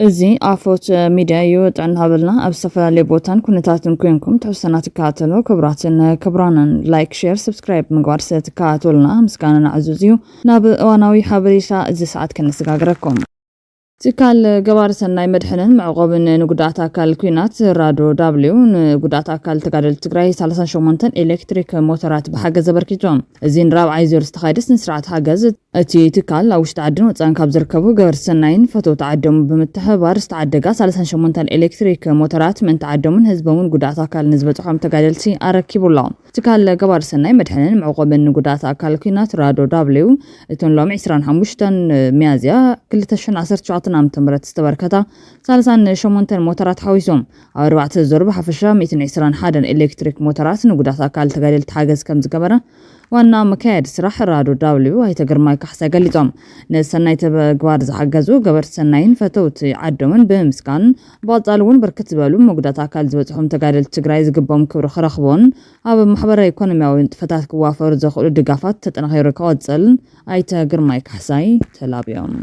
እዚ ኣፎት ሚድያ እዩ ጥዕና ሃበልና ኣብ ዝተፈላለዩ ቦታን ኩነታትን ኮይንኩም ተወሰና ትከታተሉ ክብራንን ላይክ ሼር ሰብስክራይብ ምግባር ትከታተሉና ምስጋና ዕዙዝ እዩ ናብ እዋናዊ ሓበሬታ እዚ ሰዓት ከነሰጋግረኩም ትካል ገባር ሰናይ መድሕንን መዕቆብን ንጉዳት አካል ኩናት ራዶ ዳብሊው ንጉዳት አካል ተጋደልቲ ትግራይ 38 ኤሌክትሪክ ሞተራት ብሓገዝ ዘበርኪቶም እዚ ንራብዓይ ዙር ዝተኻየደ ስነ-ስርዓት ሓገዝ እቲ ትካል ኣብ ውሽጢ ዓድን ወፃእን ካብ ዝርከቡ ገበርቲ ሰናይን ፈተውቲ ዓዶም ብምትሕብባር ዝተዓደጋ 38 ኤሌክትሪክ ሞተራት ምን ተዓዶምን ህዝቦምን ጉዳት አካል ንዝበፅሖም ተጋደልቲ ኣረኪቡሎም ትካል ገባር ሰናይ መድሕንን መዕቆብን ንጉዳት አካል ኩናት ራዶ ዳብሊው እቶም ሎሚ 25 ሚያዝያ 2019 ዓም ተምረት ዝተበርከታ 38 ሞተራት ሓዊሶም ኣብ 4 ዙር ብሓፈሻ 121 ኤሌክትሪክ ሞተራት ንጉዳት አካል ተጋደልቲ ሓገዝ ከም ዝገበረ ዋና መካየድ ስራሕ ራዶ ዳብሊው ኣይተግርማይ ካሕሳይ ገሊፆም ንሰናይ ተግባር ዝሓገዙ ገበርቲ ሰናይን ፈተውቲ ዓዶምን ብምስጋን ብቀፃሊ እውን ብርክት ዝበሉ መጉዳት አካል ዝበፅሖም ተጋደልቲ ትግራይ ዝግቦም ክብሪ ክረኽቦን ኣብ ማሕበራዊ ኢኮኖሚያዊ ንጥፈታት ክዋፈሩ ዘኽእሉ ድጋፋት ተጠናኺሩ ክቅፅል ኣይተግርማይ ካሕሳይ ተላብዮም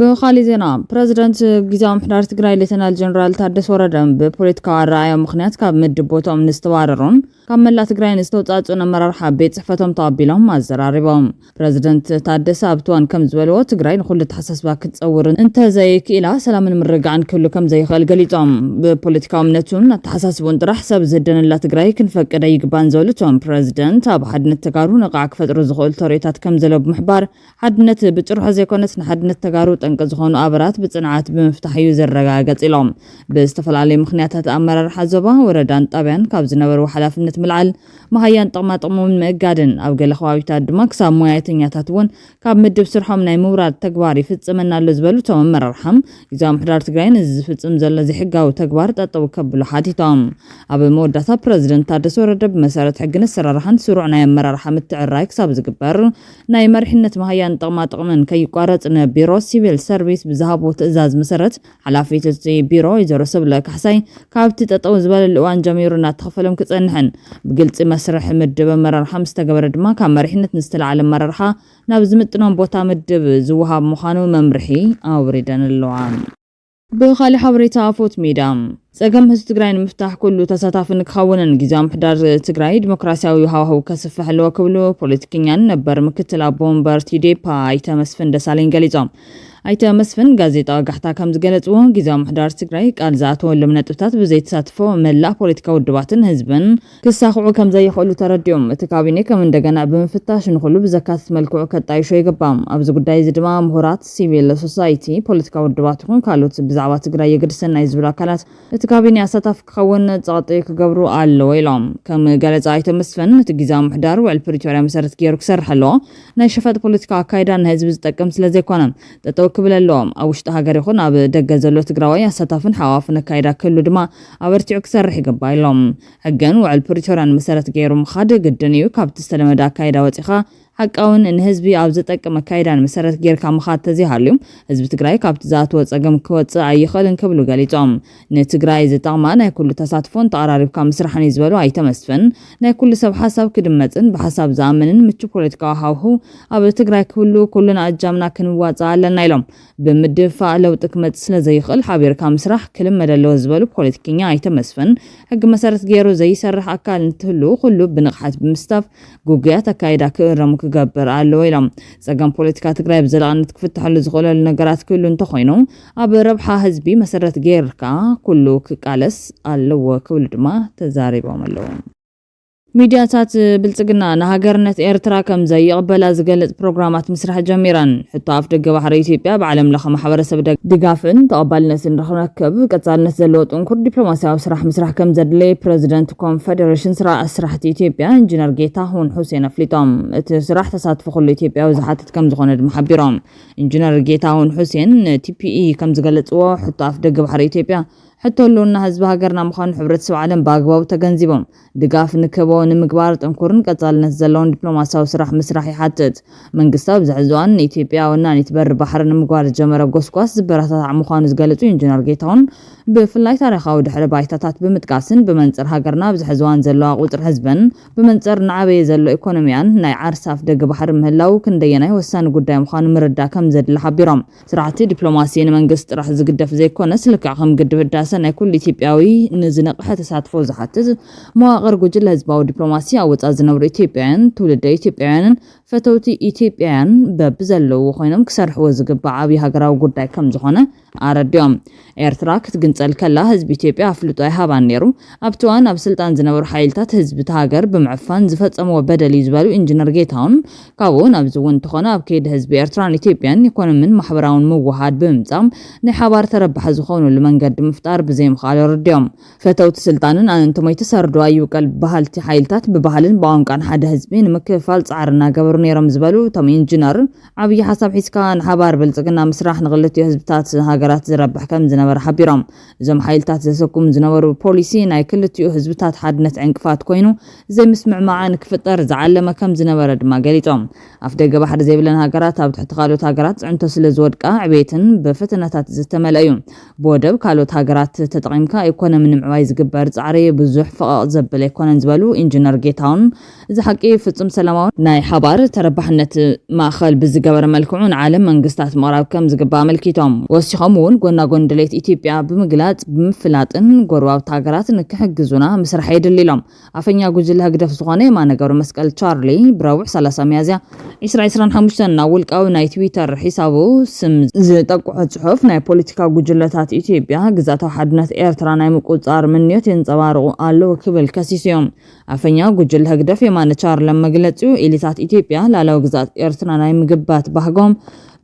بخالي زينا بريزيدنت ጊዜያዊ ምሕዳር ትግራይ ሌተናል ጀነራል ታደሰ ወረደ ብፖለቲካዊ ኣረኣእያ ምክንያት ካብ ምድብ ቦቶም ንዝተባረሩን ካብ መላ ትግራይ ንዝተውፃፅኡን ኣመራርሓ ቤት ጽሕፈቶም ተቐቢሎም ኣዘራሪቦም ፕሬዝደንት ታደሰ ኣብትዋን ከም ዝበልዎ ትግራይ ንኹሉ ተሓሳስባ ክትፀውር እንተዘይክኢላ ሰላምን ምርግጋዕን ክህሉ ከም ዘይኽእል ገሊፆም ብፖለቲካዊ እምነቱን ኣተሓሳስቡን ጥራሕ ሰብ ዝህደነላ ትግራይ ክንፈቅደ ይግባን ዝበሉ እቶም ፕሬዝደንት ኣብ ሓድነት ተጋሩ ንቓዕ ክፈጥሩ ዝኽእሉ ተርኢታት ከም ዘሎ ብምሕባር ሓድነት ብጭርሖ ዘይኮነስ ንሓድነት ተጋሩ ጠንቂ ዝኾኑ ኣበራት ብጽንዓት ብምፍታሕ እዩ ዘረጋግጽ ኢሎም ብዝተፈላለዩ ምኽንያታት ኣመራርሓ ዞባ ወረዳን ጣብያን ካብ ዝነበሩ ሓላፍነት ምልዓል መሃያን ጥቕማጥቕሞምን ምእጋድን ኣብ ገለ ከባቢታት ድማ ክሳብ ሞያተኛታት እውን ካብ ምድብ ስርሖም ናይ ምውራድ ተግባር ይፍጽመና ኣሎ ዝበሉ እቶም ኣመራርሓም ጊዜያዊ ምሕዳር ትግራይ ዝፍጽም ዘሎ ዘይሕጋዊ ተግባር ጠጠው ከብሉ ሓቲቶም ኣብ መወዳእታ ፕሬዝደንት ታደሰ ወረደ ብመሰረት ሕግን ኣሰራርሓን ስሩዕ ናይ ኣመራርሓ ምትዕርራይ ክሳብ ዝግበር ናይ መሪሕነት መሃያን ጥቕማጥቕምን ከይቋረጽ ንቢሮ ሲቪል ሰርቪስ ብዝሃቦ ትእዛዝ መሰረት ሓላፊት እቲ ቢሮ ይዘሮ ሰብለ ካሕሳይ ካብቲ ጠጠው ዝበለ እዋን ጀሚሩ እናተኸፈሎም ክጸንሕን ብግልጽ መስርሕ ምድብ ኣመራርሓ ምስተገበረ ድማ ካብ መሪሕነት ንዝተለዓለ ኣመራርሓ ናብ ዝምጥኖም ቦታ ምድብ ዝወሃብ ምዃኑ መምርሒ ኣውሪደን ኣለዋ ብኻሊ ሓበሬታ ኣፎት ሚድያ ጸገም ህዝቢ ትግራይ ንምፍታሕ ኩሉ ተሳታፍን ክኸውንን ጊዜያዊ ምሕዳር ትግራይ ዲሞክራሲያዊ ሃዋህው ከስፍሕ ኣለዎ ክብሉ ፖለቲከኛን ነበር ምክትል ኣቦ ወንበር ቲዴፓ ኣይተ መስፍን ደሳለኝ ገሊፆም ኣይተ መስፍን ጋዜጣዊ ጋሕታ ከም ዝገለጽዎ ጊዜያዊ ምሕዳር ትግራይ ቃል ዝኣተወሎም ነጥብታት ብዘይተሳትፎ መላእ ፖለቲካዊ ውድባትን ህዝብን ክሳኽዑ ከም ዘይኽእሉ ተረዲኦም እቲ ካቢኔ ከም እንደገና ብምፍታሽ ንኹሉ ብዘካትት መልክዑ ከጣይሾ ይግባም ኣብዚ ጉዳይ እዚ ድማ ምሁራት ሲቪል ሶሳይቲ ፖለቲካዊ ውድባት ይኹን ካልኦት ብዛዕባ ትግራይ የገድሰና እዩ ዝብሉ ኣካላት እቲ ካቢኔ ኣሳታፍ ክኸውን ፀቕጢ ክገብሩ ኣለዎ ኢሎም ከም ገለጻ ኣይተ መስፍን እቲ ጊዜያዊ ምሕዳር ውዕል ፕሪቶርያ መሰረት ገይሩ ክሰርሕ ኣለዎ ናይ ሸፈጥ ፖለቲካዊ ኣካይዳ ንህዝቢ ዝጠቅም ስለዘይኮነ ጠጠው ክብል ኣለዎም ኣብ ውሽጢ ሃገር ይኹን ኣብ ደገ ዘሎ ትግራዋይ ኣሳታፍን ሓዋፍን ኣካይዳ ክህሉ ድማ ኣበርቲዑ ክሰርሕ ይግባ ኢሎም ሕግን ውዕል ፕሪቶርያን መሰረት ገይሩ ምኻድ ግድን እዩ ካብቲ ዝተለመደ ኣካይዳ ወፂኻ حقاون ان حزبي ኣብ ዝጠቅም ኣካይዳን መሰረት ጌርካ ምኻድ ተዚሃልዮም ህዝቢ ትግራይ ካብቲ ዝኣተወ ፀገም ክወፅእ ኣይኽእልን ክብሉ ገሊፆም ንትግራይ ዝጠቕማ ናይ ኩሉ ተሳትፎን ተቐራሪብካ ምስራሕን ዝበሉ ኣይተመስፍን ናይ ኩሉ ሰብ ሓሳብ ክድመፅን ብሓሳብ ዝኣምንን ምቹ ፖለቲካዊ ሃዋህው ኣብ ትግራይ ክህሉ ኩሉና ኣጃምና ክንዋፅእ ኣለና ኢሎም ብምድፋእ ለውጢ ክመፅእ ስለዘይኽእል ሓቢርካ ምስራሕ ክልመድ ኣለዎ ዝበሉ ፖለቲከኛ ኣይተመስፍን ሕጊ መሰረት ገይሩ ዘይሰርሕ ኣካል እንትህሉ ኩሉ ብንቕሓት ብምስታፍ ጉግያት ኣካይዳ ክእረሙ ክገብር ኣለዎ ኢሎም ፀገም ፖለቲካ ትግራይ ብዘላቕነት ክፍትሐሉ ዝኽእለሉ ነገራት ክህሉ እንተኾይኑ ኣብ ረብሓ ህዝቢ መሰረት ገይርካ ኩሉ ክቃለስ ኣለዎ ክብሉ ድማ ተዛሪቦም ኣለዎ ሚድያታት ብልጽግና ንሃገርነት ኤርትራ ከም ዘይቕበላ ዝገልጽ ፕሮግራማት ምስራሕ ጀሚረን ሕቶ ኣፍ ደገ ባሕሪ ኢትዮጵያ ብዓለም ለኸ ማሕበረሰብ ድጋፍን ተቐባልነትን ንኽረክብ ቀጻልነት ዘለዎ ጥንኩር ዲፕሎማስያዊ ስራሕ ምስራሕ ከም ዘድለየ ፕሬዚደንት ኮንፌደሬሽን ስራሕቲ ኢትዮጵያ ኢንጂነር ጌታሁን ሁሴን ኣፍሊጦም እቲ ስራሕ ተሳትፎ ኩሉ ኢትዮጵያዊ ዝሓትት ከም ዝኾነ ድማ ሓቢሮም ኢንጂነር ጌታሁን ሁሴን ቲፒኢ ከም ዝገለጽዎ ሕቶ ኣፍ ደገ ባሕሪ ኢትዮጵያ حتولونا حزب هاجرنا مخان حبرت سوعلم باغباو تجنزبهم دقاف نكبو نمقبار تنكورن قتالنا زلون دبلوماساو سراح مسرحي حتت من قصاب زعزوان إثيوبيا ونان يتبر بحر نمقبار جمرة قوسكواس زبراتات عمخان زقالتو إنجنر جيتون بفلاي تاريخاو دحر بايتاتات بمتقاسن بمنصر هاجرنا بزحزوان زلوا قطر حزبن بمنصر نعبي زلو إيكونوميان ناي عرساف دق بحر مهلاو كندينا وسان قدام مخان مردا كم زد لحبيرام سرعتي دبلوماسيين من قصت راح زقدف زي كونس لكعهم قد بداسن كل إثيوبياوي نزنقح تساتفو زحتز مواقر جل هزباو دبلوماسيا وتأزنور إثيوبيان تولد إثيوبيان فتوتي إثيوبيان ببزلو وخينم كسرحو زقبا عبي هاقراو قداي كم زخونة አረዲዮም ኤርትራ ክትግንጸል ከላ ህዝብ ኢትዮጵያ አፍልጦ ይሃባን ነሩ አብቷን ኣብ ስልጣን ዝነበሩ ኃይልታት ህዝብ ተሃገር ብምዕፋን ዝፈጸመው በደል ይዝባሉ ኢንጂነር ጌታውን ካብውን ኣብ ዝውን ተኾነ ኣብ ከይድ ህዝብ ኤርትራን ኢትዮጵያን ኢኮኖሚን ማሕበራውን ምውሃድ ብምጻም ናይ ሓባር ተረባሕ ዝኾኑ ለመንገድ ምፍጣር ብዘይምኻል ረዲዮም ፈተውት ስልጣንን አንተም ይተሰርዱ አይውቀል ባህልቲ ኃይልታት በባህልን ባንቃን ሓደ ህዝብ ንምክፋል ጻዕርና ገበሩ ነሮም ዝባሉ ቶም ኢንጂነር አብይ ሐሳብ ሒስካን ሓባር ብልጽግና ምስራሕ ንግልት ህዝብታት ሃገራት ዝረብሕ ከም ዝነበረ ሓቢሮም እዞም ኃይልታት ዘሰኩም ዝነበሩ ፖሊሲ ናይ ክልቲኡ ህዝብታት ሓድነት ዕንቅፋት ኮይኑ ዘምስምዕማዓን ክፍጠር ዝዓለመ ከም ዝነበረ ድማ ገሊጾም ኣፍ ደገ ባሕር ዘይብለን ሃገራት ኣብ ትሕቲ ካልኦት ሃገራት ጽዕንቶ ስለ ዝወድቃ ዕቤትን በፈተናታት ዝተመልአዩ ቦደብ ካልኦት ሃገራት ተጠቂምካ ኢኮኖሚ ንምዕባይ ዝግበር ጻዕሪ ብዙሕ ፍቕቕ ዘበለ ይኮነን ዝበሉ ኢንጂነር ጌታውን እዚ ሓቂ ፍጹም ሰላማዊ ናይ ሓባር ተረባሕነት ማእኸል ብዝገበረ መልክዑ ንዓለም መንግስታት ምዕራብ ከም ዝግባእ መልኪቶም ወሲኾም እውን ጎና ጎን ድሌት ኢትዮጵያ ብምግላጽ ብምፍላጥን ጎረባብቲ ሃገራት ንክሕግዙና ምስራሕ ይድልሎም ኣፈኛ ጉጅለ ህግደፍ ዝኾነ የማነገሩ መስቀል ቻርሊ ብረቡዕ 30 ሚያዝያ 2025 ና ውልቃዊ ናይ ትዊተር ሒሳቡ ስም ዝጠቁዖ ጽሑፍ ናይ ፖለቲካ ጉጅለታት ኢትዮጵያ ግዛታዊ ሓድነት ኤርትራ ናይ ምቁጻር ምንዮት የንጸባርቑ ኣለዎ ክብል ከሲስዮም ኣፈኛ ጉጅለ ህግደፍ የማነ ቻርሊ መግለጺኡ ኢሊታት ኢትዮጵያ ላላው ግዛት ኤርትራ ናይ ምግባት ባህጎም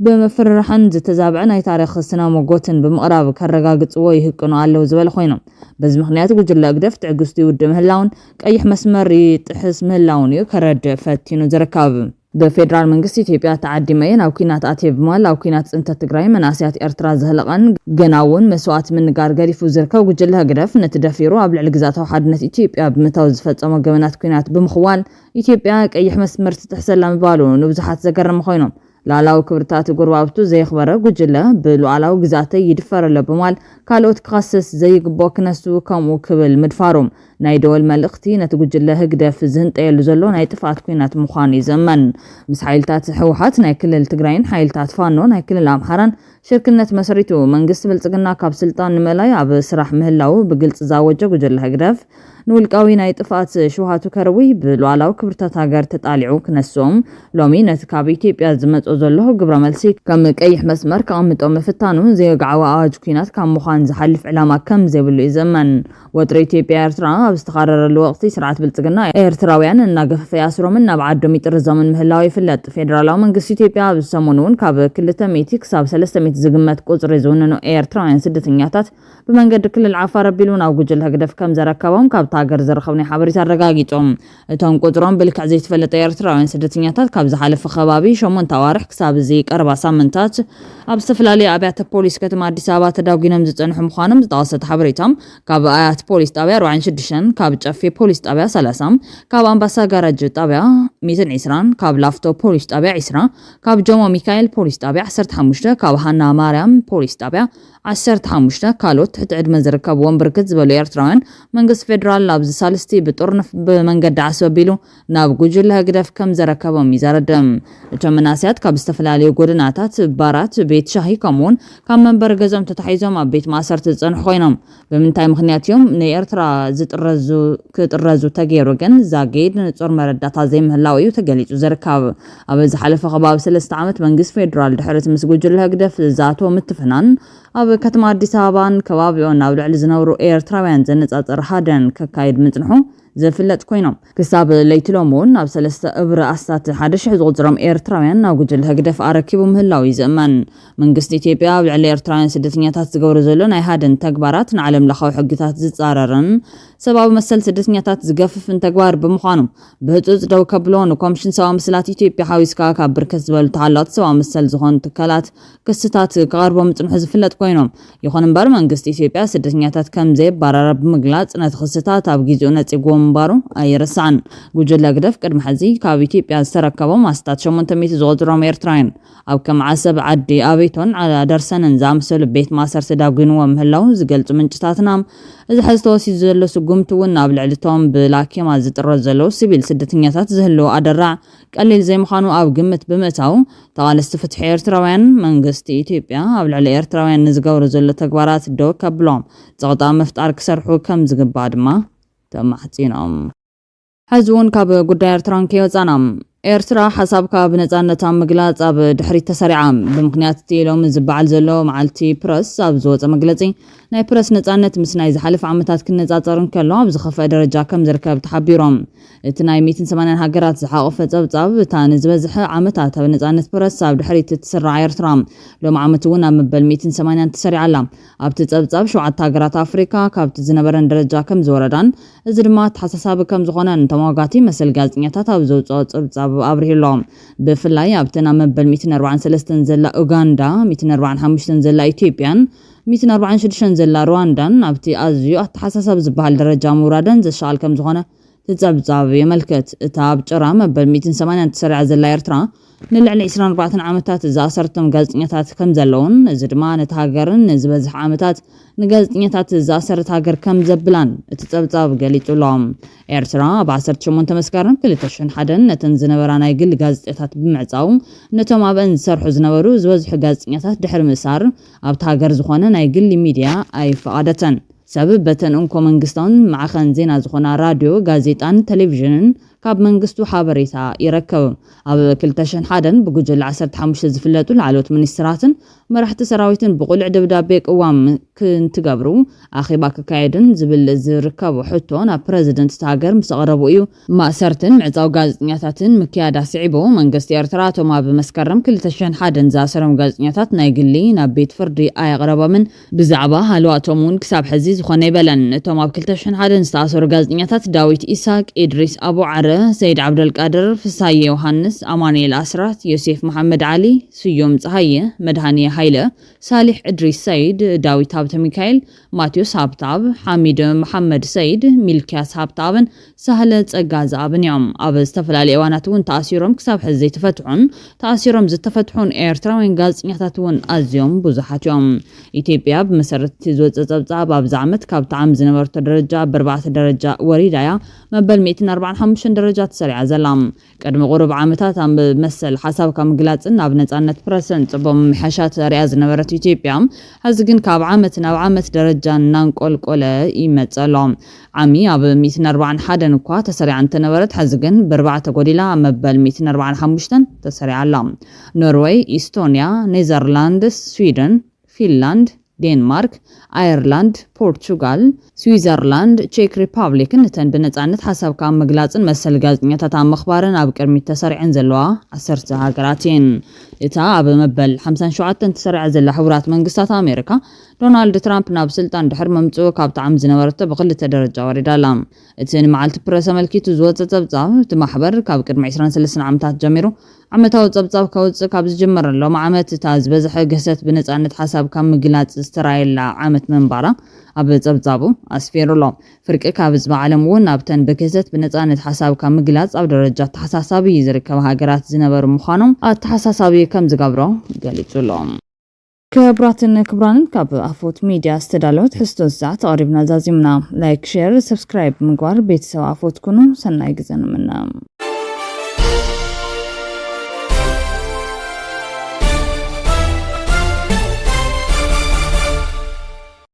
በመፍረራን ዝተዛብዐ ናይ ታሪኽ ስነ ሞጎትን ብምቕራብ ከረጋግጽዎ ይህቅኑ ኣለው ዝበለ ኮይኖም በዚ ምኽንያት ጉጅለ ህግደፍ ትዕግስቱ ይውድም ህላውን ቀይሕ መስመር ይጥሕስ ምህላውን ከረድ ፈቲኑ ዝርከብ በፌደራል መንግስት ኢትዮጵያ ተዓዲመን ኣብ ኩናት ኣትየ ብማል ኣብ ኩናት ጽንተ ትግራይ መናስያት ኤርትራ ዝህለቐን ገናውን መስዋዕት ምንጋር ገሪፉ ዝርከብ ጉጅለ ህግደፍ ነቲ ደፊሩ ኣብ ልዕሊ ግዛታዊ ሓድነት ኢትዮጵያ ብምታው ዝፈጸሞ ገበናት ኩናት ብምኽዋል ኢትዮጵያ ቀይሕ መስመር ትጥሕሰላ ምባሉ ንብዙሓት ዘገረመ ኮይኖም ላላው ክብርታት ጎረባብቱ ዘይኽበረ ጉጅለ ብሉዓላው ግዛተይ ይድፈረለ በማል ካልኦት ክኻሰስ ዘይግቦ ክነሱ ከምኡ ክብል ምድፋሮም ናይ ደወል መልእኽቲ ነቲ ጉጅለ ህግደፍ ዝህንጠየሉ ዘሎ ናይ ጥፋት ኩናት ምዃኑ ይዘመን ምስ ኃይልታት ህወሓት ናይ ክልል ትግራይን ኃይልታት ፋኖ ናይ ክልል ኣምሓራን ሽርክነት መስሪቱ መንግስት ብልጽግና ካብ ስልጣን ንመላይ ኣብ ስራሕ ምህላው ብግልጽ ዛወጀ ጉጅለ ህግደፍ ንውልቃዊ ናይ ጥፋት ሸውሃቱ ከርዊ ብሉዓላው ክብርታት ሃገር ተጣሊዑ ክነሶም ሎሚ ነቲ ካብ ኢትዮጵያ ዝመጾ ዘሎ ግብረ መልሲ ከም ቀይሕ መስመር ከቕምጦም ምፍታኑ ዘይጋዓዊ ኣዋጅ ኩናት ካብ ምዃን ዝሓልፍ ዕላማ ከም ዘይብሉ ይዘመን ወጥሪ ኢትዮጵያ ኤርትራ ኣብ ዝተኻረረሉ ወቅቲ ስርዓት ብልጽግና ኤርትራውያን እናገፈፈ ያስሮምን ናብ ዓዶም ይጥርዘምን ምህላው ይፍለጥ ፌደራላዊ መንግስት ኢትዮጵያ ብሰሙኑን ካብ 200 ክሳብ 300 ዝግመት ቁጽሪ ዝውንኑ ኤርትራውያን ስደተኛታት በመንገድ ክልል ዓፋር ኣቢሉ ናብ ጉጅለ ህግደፍ ከም ዘረከቦም ካብ ታገር ዘረኸብኒ ሓበሬታ አረጋጊጦም እቶም ቁጥሮም ብልክዕ ዘይተፈለጠ ኤርትራውያን ስደተኛታት ካብ ዝሓለፈ ከባቢ 8 ኣዋርሕ ክሳብ እዚ ቀረባ ሳምንታት ኣብ ዝተፈላለዩ ኣብያተ ፖሊስ ከተማ አዲስ አበባ ተዳጊኖም ዝጸንሑ ምዃኖም ዝጠቕሰት ሓበሬታ ካብ አያት ፖሊስ ጣብያ 46 ካብ ጨፌ ፖሊስ ጣብያ 30 ካብ ኣምባሳ ጋራጅ ጣብያ 120 ካብ ላፍቶ ፖሊስ ጣብያ 20 ካብ ጆሞ ሚካኤል ፖሊስ ጣብያ 15 ካብ ሃና ማርያም ፖሊስ ጣብያ 15 ካልኦት ትሕቲ ዕድመ ዝርከብዎም ብርክት ዝበሉ ኤርትራውያን መንግስት ፌደራል ኣብ ዝሳልስቲ ብጦርነት ብመንገዲ ዓሰቢሉ ናብ ጉጅለ ህግደፍ ከም ዘረከቦም ይዛረደም እቶም መናስያት ካብ ዝተፈላለዩ ጎደናታት ባራት ቤት ሻሂ ከምውን ካብ መንበር ገዞም ተታሒዞም ኣብ ቤት ማእሰርቲ ዝጸንሑ ኮይኖም ብምንታይ ምኽንያት እዮም ንኤርትራ ክጥረዙ ተገይሩ ግን ዛጌድ ንጾር መረዳታ ዘይምህላው እዩ ተገሊጹ ዝርከብ ኣብ ዝሓለፈ ከባቢ 3 ዓመት መንግስት ፌደራል ድሕረት ምስ ጉጅለ ህግደፍ ዛቶ ምትፍናን ኣብ ከተማ አዲስ አበባን ከባቢውን ኣብ ልዕሊ ዝነብሩ ኤርትራውያን ዘነጻጽር ሃደን ከካይድ ምጽንሑ ዘፍለጥ ኮይኖም ክሳብ ለይትሎምን ኣብ 3 እብሪ ኣስታት 1000 ዝቁፅሮም ኤርትራውያን ናብ ጉጅለ ህግደፍ ኣረኪቡ ምህላው ይዘመን መንግስቲ ኢትዮጵያ ኣብ ልዕሊ ኤርትራውያን ስደተኛታት ዝገብሮ ዘሎ ናይ ሃደን ተግባራት ንዓለም ለኻዊ ሕግታት ዝጻረርን ሰብኣዊ መሰል ስደተኛታት ዝገፍፍን ተግባር ብምዃኑ ብህጹጽ ደው ከብሎን ኮሚሽን ሰብኣዊ መሰላት ኢትዮጵያ ሓዊስካ ካብ ብርከት ዝበሉ ተሓላት ሰብኣዊ መሰል ዝኾኑ ትካላት ክስታት ክቐርቦም ጽንሑ ዝፍለጥ ኮይኖም ይኹን እምበር መንግስቲ ኢትዮጵያ ስደተኛታት ከም ዘይባረረ ብምግላጽ ነቲ ክስታት ኣብ ጊዜኡ ነጺግዎ ምንባሩ ኣይርስዓን ጉጅለ ህግደፍ ቅድሚ ሕዚ ካብ ኢትዮጵያ ዝተረከቦም ኣስታት 800 ዝቁፅሮም ኤርትራውያን ኣብ ከም ዓሰብ ዓዲ ኣቤቶን ደርሰንን ዝኣመሰሉ ቤት ማሰርቲ ዳጉንዎ ምህላው ዝገልጹ ምንጭታትና እዚ ሕዚ ተወሲዱ ዘሎ ስጉምቲ እውን ኣብ ልዕሊቶም ብላኬማ ዝጥረዝ ዘሎ ሲቪል ስደተኛታት ዝህልው ኣደራዕ ቀሊል ዘይምዃኑ ኣብ ግምት ብምእታው ተቓለስቲ ፍትሒ ኤርትራውያን መንግስቲ ኢትዮጵያ ኣብ ልዕሊ ኤርትራውያን ንዝገብሩ ዘሎ ተግባራት ደው ከብሎም ፀቕጣ ምፍጣር ክሰርሑ ከም ዝግባእ ድማ ተማሕፂኖም ሕዚ እውን ካብ ጉዳይ ኤርትራን ከይወፃና ኤርትራ ሓሳብካ ብነጻነታ ምግላጽ ኣብ ድሕሪት ተሰሪዓ ብምክንያት ኢሎም ዝበዓል ዘሎ መዓልቲ ፕረስ ኣብ ዝወፀ መግለጺ ናይ ፕረስ ነጻነት ምስ ናይ ዝሓለፈ ዓመታት ክነጻጸርን ከሎ ኣብ ዝኸፍአ ደረጃ ከም ዝርከብ ተሓቢሮም እቲ ናይ 180 ሃገራት ዝሓቆፈ ጸብጻብ እታ ንዝበዝሐ ዓመታት ኣብ ነጻነት ፕረስ ኣብ ድሕሪት እትስራዕ ኤርትራ ሎም ዓመት እውን ኣብ መበል 180 ተሰሪዓ ኣላ ኣብቲ ጸብጻብ 7 ሃገራት ኣፍሪካ ካብቲ ዝነበረን ደረጃ ከም ዝወረዳን እዚ ድማ ተሓሳሳቢ ከም ዝኾነ ተሟጋቲ መሰል ጋዜጠኛታት ኣብ ዘውፅኦ ጸብጻብ ኣብሪሂሎም ብፍላይ ኣብተን ኣብ መበል 143 ዘላ ኡጋንዳ 145 ዘላ ኢትዮጵያን 146 ዘላ ሩዋንዳን ኣብቲ ኣዝዩ ኣተሓሳሳቢ ዝበሃል ደረጃ ምውራደን ዘሻል ከም ዝኾነ ትጸብጻብ የመልከት እታ ኣብ ጭራ መበል 180 ተሰሪዓ ዘላ ኤርትራ ንልዕሊ 24 ዓመታት ዝኣሰርቶም ጋዜጠኛታት ከም ዘለውን እዚ ድማ ነቲ ሃገርን ንዝበዝሕ ዓመታት ንጋዜጠኛታት ዝኣሰረት ሃገር ከም ዘብላን እቲ ጸብጻብ ገሊጹሎም ኤርትራ ኣብ 18 መስከረም 2001 ነተን ዝነበራ ናይ ግል ጋዜጠኛታት ብምዕጻው ነቶም ኣብአን ዝሰርሑ ዝነበሩ ዝበዝሑ ጋዜጠኛታት ድሕሪ ምእሳር ኣብቲ ሃገር ዝኾነ ናይ ግል ሚድያ ኣይፈቐደተን ሰበብ በተን እንኮ መንግስታውን ማዕኸን ዜና ዝኾና ራድዮ ጋዜጣን ቴሌቪዥንን ካብ መንግስቱ ሓበሬታ ይረከብ ኣብ 2001 ብጉጅለ 15 ዝፍለጡ ላዕለዎት ሚኒስትራትን መራሕቲ ሰራዊትን ብቁልዕ ደብዳቤ ቅዋም ክንትገብሩ ኣኺባ ክካየድን ዝብል ዝርከቡ ሕቶ ናብ ፕሬዝደንት ሃገር ምስ ቀረቡ እዩ ማእሰርትን ምዕጻው ጋዜጠኛታትን ምክያዳ ስዒቦ መንግስቲ ኤርትራ ቶም ኣብ መስከረም 2001 ዝኣሰሮም ጋዜጠኛታት ናይ ግሊ ናብ ቤት ፍርዲ ኣየቕረቦምን ብዛዕባ ሃልዋቶም እውን ክሳብ ሕዚ ዝኾነ ይበለን እቶም ኣብ 2001 ዝተኣሰሩ ጋዜጠኛታት ዳዊት ኢሳቅ ኢድሪስ አቡ ዓረ ሰይድ ዓብደልቃድር ፍሳየ ዮሐንስ አማኑኤል አስራት ዮሴፍ መሐመድ ዓሊ ስዮም ፀሐየ መድሃኒ ሃይለ ሳሊሕ ኢድሪስ ሰይድ ዳዊት ሀብተ ሚካኤል ማቴዎስ ሀብታብ ሐሚድ መሐመድ ሰይድ ሚልኪያስ ሀብታብን ሳህለ ጸጋ ዝኣብን እዮም ኣብ ዝተፈላለዩ እዋናት እውን ተኣሲሮም ክሳብ ሕዚ ዘይተፈትሑን ተኣሲሮም ዝተፈትሑን ኤርትራውያን ጋዜጠኛታት እውን ኣዝዮም ብዙሓት እዮም ኢትዮጵያ ብመሰረት ዝወፀ ጸብጻብ ኣብ ዓመት ካብ ጣዕም ዝነበረቶ ደረጃ ብ4 ደረጃ ወሪዳያ መበል 145 ደረጃ ተሰሪዓ ዘላ ቀድሚ ቁሩብ ዓመታት ኣብ መሰል ሓሳብካ ምግላጽን ናብ ነጻነት ፕረስን ጽቦም ምሕሻት ሪያ ዝነበረት ኢትዮጵያ ሕዚ ግን ካብ ዓመት ናብ ዓመት ደረጃ እናንቆልቆለ ይመጸሎም ዓሚ ኣብ 141 እኳ ተሰሪዓ እንተነበረት ሕዚ ግን ብ4 ጎዲላ መበል 145 ተሰሪዓ ኣላ ኖርዌይ ኢስቶንያ ኔዘርላንድስ ስዊድን ፊንላንድ ዴንማርክ አየርላንድ ፖርቱጋል ስዊዘርላንድ ቼክ ሪፐብሊክ ነተን ብነጻነት ሓሳብካ ምግላጽን መሰል ጋዜጠኛታት መኽባርን ኣብ ቅድሚት ተሰሪዐን ዘለዋ 10 ሃገራትን እታ ኣብ መበል 57 ተሰሪዓ ዘላ ሕብራት መንግስታት ኣሜሪካ ዶናልድ ትራምፕ ናብ ስልጣን ድሕር መምጽኡ ካብ ጣዕም ዝነበረቶ ብክልተ ደረጃ ወሪዳላ እቲ ንመዓልቲ ፕረስ መልኪቱ ዝወፀ ጸብጻብ እቲ ማሕበር ካብ ቅድሚ 23 ዓመታት ጀሚሩ ዓመታዊ ጸብጻብ ከውፅእ ካብ ዝጀመረሎ ዓመት እታ ዝበዝሐ ገሰት ብነጻነት ሓሳብካ ምግላጽ ዝተራየላ ዓመት መንባራ ኣብ ጸብጻቡ ኣስፊሩሎ ፍርቂ ካብ ህዝቢ ዓለም እውን ኣብተን ብገሰት ብነጻነት ሓሳብካ ምግላጽ ኣብ ደረጃ ተሓሳሳቢ ዝርከቡ ሃገራት ዝነበሩ ምዃኖም ኣተሓሳሳቢ ከም ዝገብሮ ገሊጹሎም ክብራትን ክብራንን ካብ ኣፎት ሚድያ ዝተዳለወት ሕዝቶ ሰዓት ተቐሪብና ዛዚምና ላይክ ሼር ሰብስክራይብ ምግባር ቤተሰብ ኣፎት ኩኑ ሰናይ ግዜ ንምና